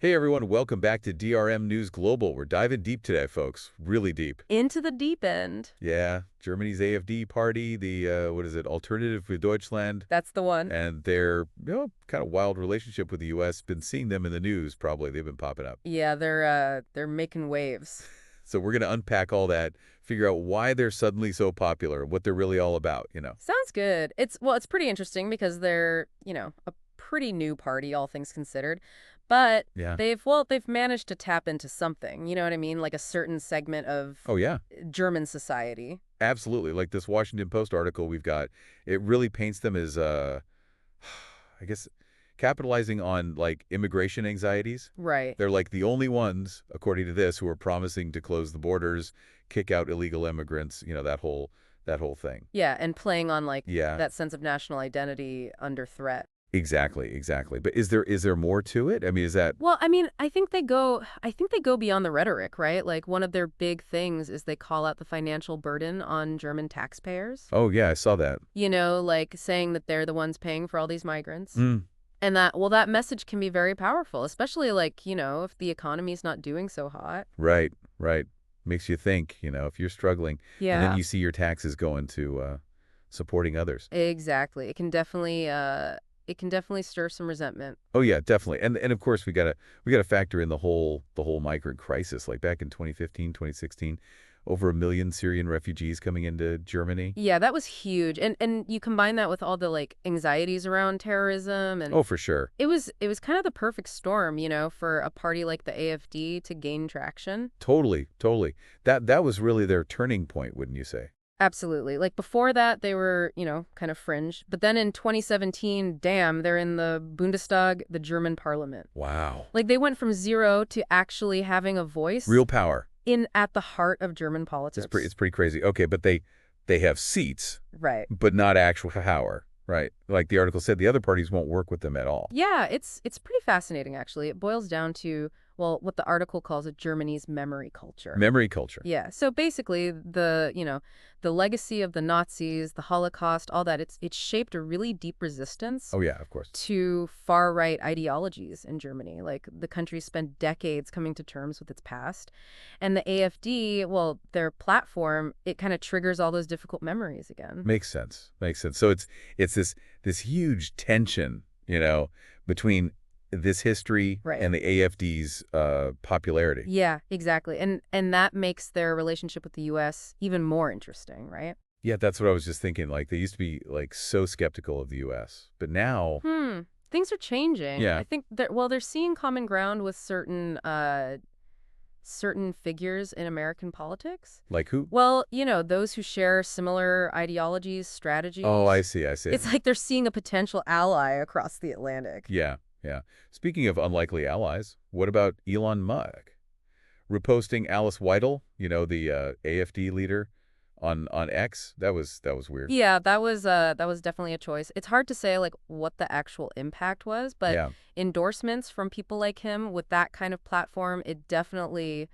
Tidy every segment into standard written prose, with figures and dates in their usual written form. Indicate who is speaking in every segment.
Speaker 1: Hey everyone, welcome back to DRM News Global. We're diving deep today, folks. Really deep.
Speaker 2: Into the deep end.
Speaker 1: Yeah, Germany's AFD party, the, what is it, Alternative für Deutschland,
Speaker 2: That's the one.
Speaker 1: and their, kind of wild relationship with the U.S. Been seeing them in the news, probably. They've been popping up.
Speaker 2: Yeah, they're making waves.
Speaker 1: So we're going to unpack all that, figure out why they're suddenly so popular, what they're really all about.
Speaker 2: Sounds good. It's pretty interesting because they're a pretty new party, all things considered. But
Speaker 1: Yeah.
Speaker 2: they've managed to tap into something, you know what I mean? Like a certain segment of
Speaker 1: Oh, yeah.
Speaker 2: German society.
Speaker 1: Absolutely. Like this Washington Post article we've got, it really paints them as, I guess, capitalizing on, like, immigration anxieties.
Speaker 2: Right.
Speaker 1: They're like the only ones, according to this, who are promising to close the borders, kick out illegal immigrants, that whole thing.
Speaker 2: Yeah, and playing on like
Speaker 1: Yeah,
Speaker 2: that sense of national identity under threat.
Speaker 1: exactly, exactly. But is there more to it? I mean, is that
Speaker 2: Well, I mean, I think they go beyond the rhetoric, right? Like one of their big things is they call out the financial burden on German taxpayers.
Speaker 1: Oh, yeah, I saw that.
Speaker 2: Like saying that they're the ones paying for all these migrants.
Speaker 1: Mm,
Speaker 2: And that message can be very powerful, especially like if the economy's not doing so hot.
Speaker 1: right, right. Makes you think, if you're struggling, and then
Speaker 2: Yeah,
Speaker 1: you see your taxes going to supporting others.
Speaker 2: exactly. It can definitely stir some resentment.
Speaker 1: Oh yeah, definitely. And of course we gotta factor in the whole migrant crisis. Like back in 2015, 2016, over 1 million Syrian refugees coming into Germany.
Speaker 2: Yeah, that was huge. And you combine that with all the like anxieties around terrorism and
Speaker 1: Oh, for sure.
Speaker 2: it was kind of the perfect storm for a party like the AFD to gain traction.
Speaker 1: Totally, totally. That was really their turning point, wouldn't you say?
Speaker 2: Absolutely. Like before that, they were kind of fringe. But then in 2017, damn, they're in the Bundestag, the German parliament.
Speaker 1: Wow.
Speaker 2: Like they went from zero to actually having a voice
Speaker 1: Real power.
Speaker 2: in at the heart of German
Speaker 1: It's
Speaker 2: politics.
Speaker 1: pretty crazy. Okay, but they have seats,
Speaker 2: Right.
Speaker 1: but not actual power, right? Like the article said, the other parties won't work with them at all.
Speaker 2: Yeah, it's pretty fascinating actually. It boils down to, well, what the article calls it Germany's memory culture.
Speaker 1: Memory culture.
Speaker 2: Yeah. So basically the legacy of the Nazis, the Holocaust, all that, it's shaped a really deep resistance
Speaker 1: Oh yeah, of course.
Speaker 2: to far-right ideologies in Germany. Like the country spent decades coming to terms with its past. And the AFD, well, their platform, it kind of triggers all those difficult memories again.
Speaker 1: Makes sense. Makes sense. So it's this huge tension, between this history
Speaker 2: Right.
Speaker 1: and the AFD's popularity.
Speaker 2: Yeah, exactly. And that makes their relationship with the US even more interesting, right?
Speaker 1: Yeah, that's what I was just thinking. Like they used to be like so skeptical of the U.S., but now,
Speaker 2: Things are changing.
Speaker 1: yeah,
Speaker 2: I think they're seeing common ground with certain figures in American politics.
Speaker 1: like who?
Speaker 2: Well, those who share similar ideologies,
Speaker 1: Oh, I
Speaker 2: strategies.
Speaker 1: see. I see.
Speaker 2: It's like they're seeing a potential ally across the Atlantic.
Speaker 1: Yeah, yeah. Speaking of unlikely allies, what about Elon Musk reposting Alice Weidel, the AFD leader, on X? That was weird.
Speaker 2: Yeah, that was definitely a choice. It's hard to say like what the actual impact was, but
Speaker 1: Yeah,
Speaker 2: endorsements from people like him with that kind of platform, it definitely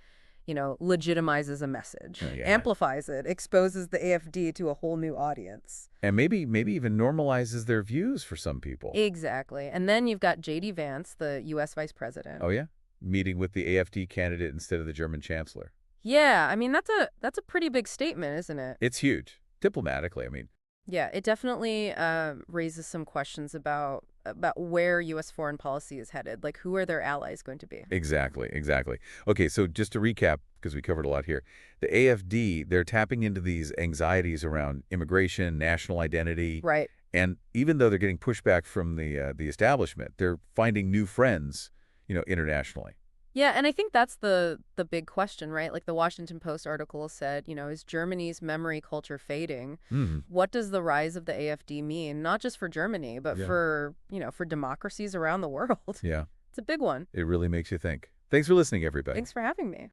Speaker 2: legitimizes a message,
Speaker 1: yeah,
Speaker 2: amplifies it, exposes the AFD to a whole new audience.
Speaker 1: and maybe even normalizes their views for some people.
Speaker 2: Exactly. And then you've got J.D. Vance, the U.S. Vice President.
Speaker 1: Oh yeah, meeting with the AFD candidate instead of the German chancellor.
Speaker 2: Yeah, I mean that's a pretty big statement, isn't it?
Speaker 1: It's huge diplomatically. I mean,
Speaker 2: Yeah, it definitely raises some questions about where U.S. foreign policy is headed. Like, who are their allies going to be?
Speaker 1: exactly, exactly. Okay, so just to recap, because we covered a lot here, the AFD, they're tapping into these anxieties around immigration, national identity,
Speaker 2: Right.
Speaker 1: and even though they're getting pushback from the establishment, they're finding new friends, internationally.
Speaker 2: Yeah, and I think that's the big question, right? Like the Washington Post article said is Germany's memory culture fading?
Speaker 1: Hmm.
Speaker 2: What does the rise of the AFD mean, not just for Germany, but
Speaker 1: Yeah.
Speaker 2: for democracies around the world?
Speaker 1: Yeah,
Speaker 2: It's a big one.
Speaker 1: it really makes you think. Thanks for listening, everybody.
Speaker 2: Thanks for having me.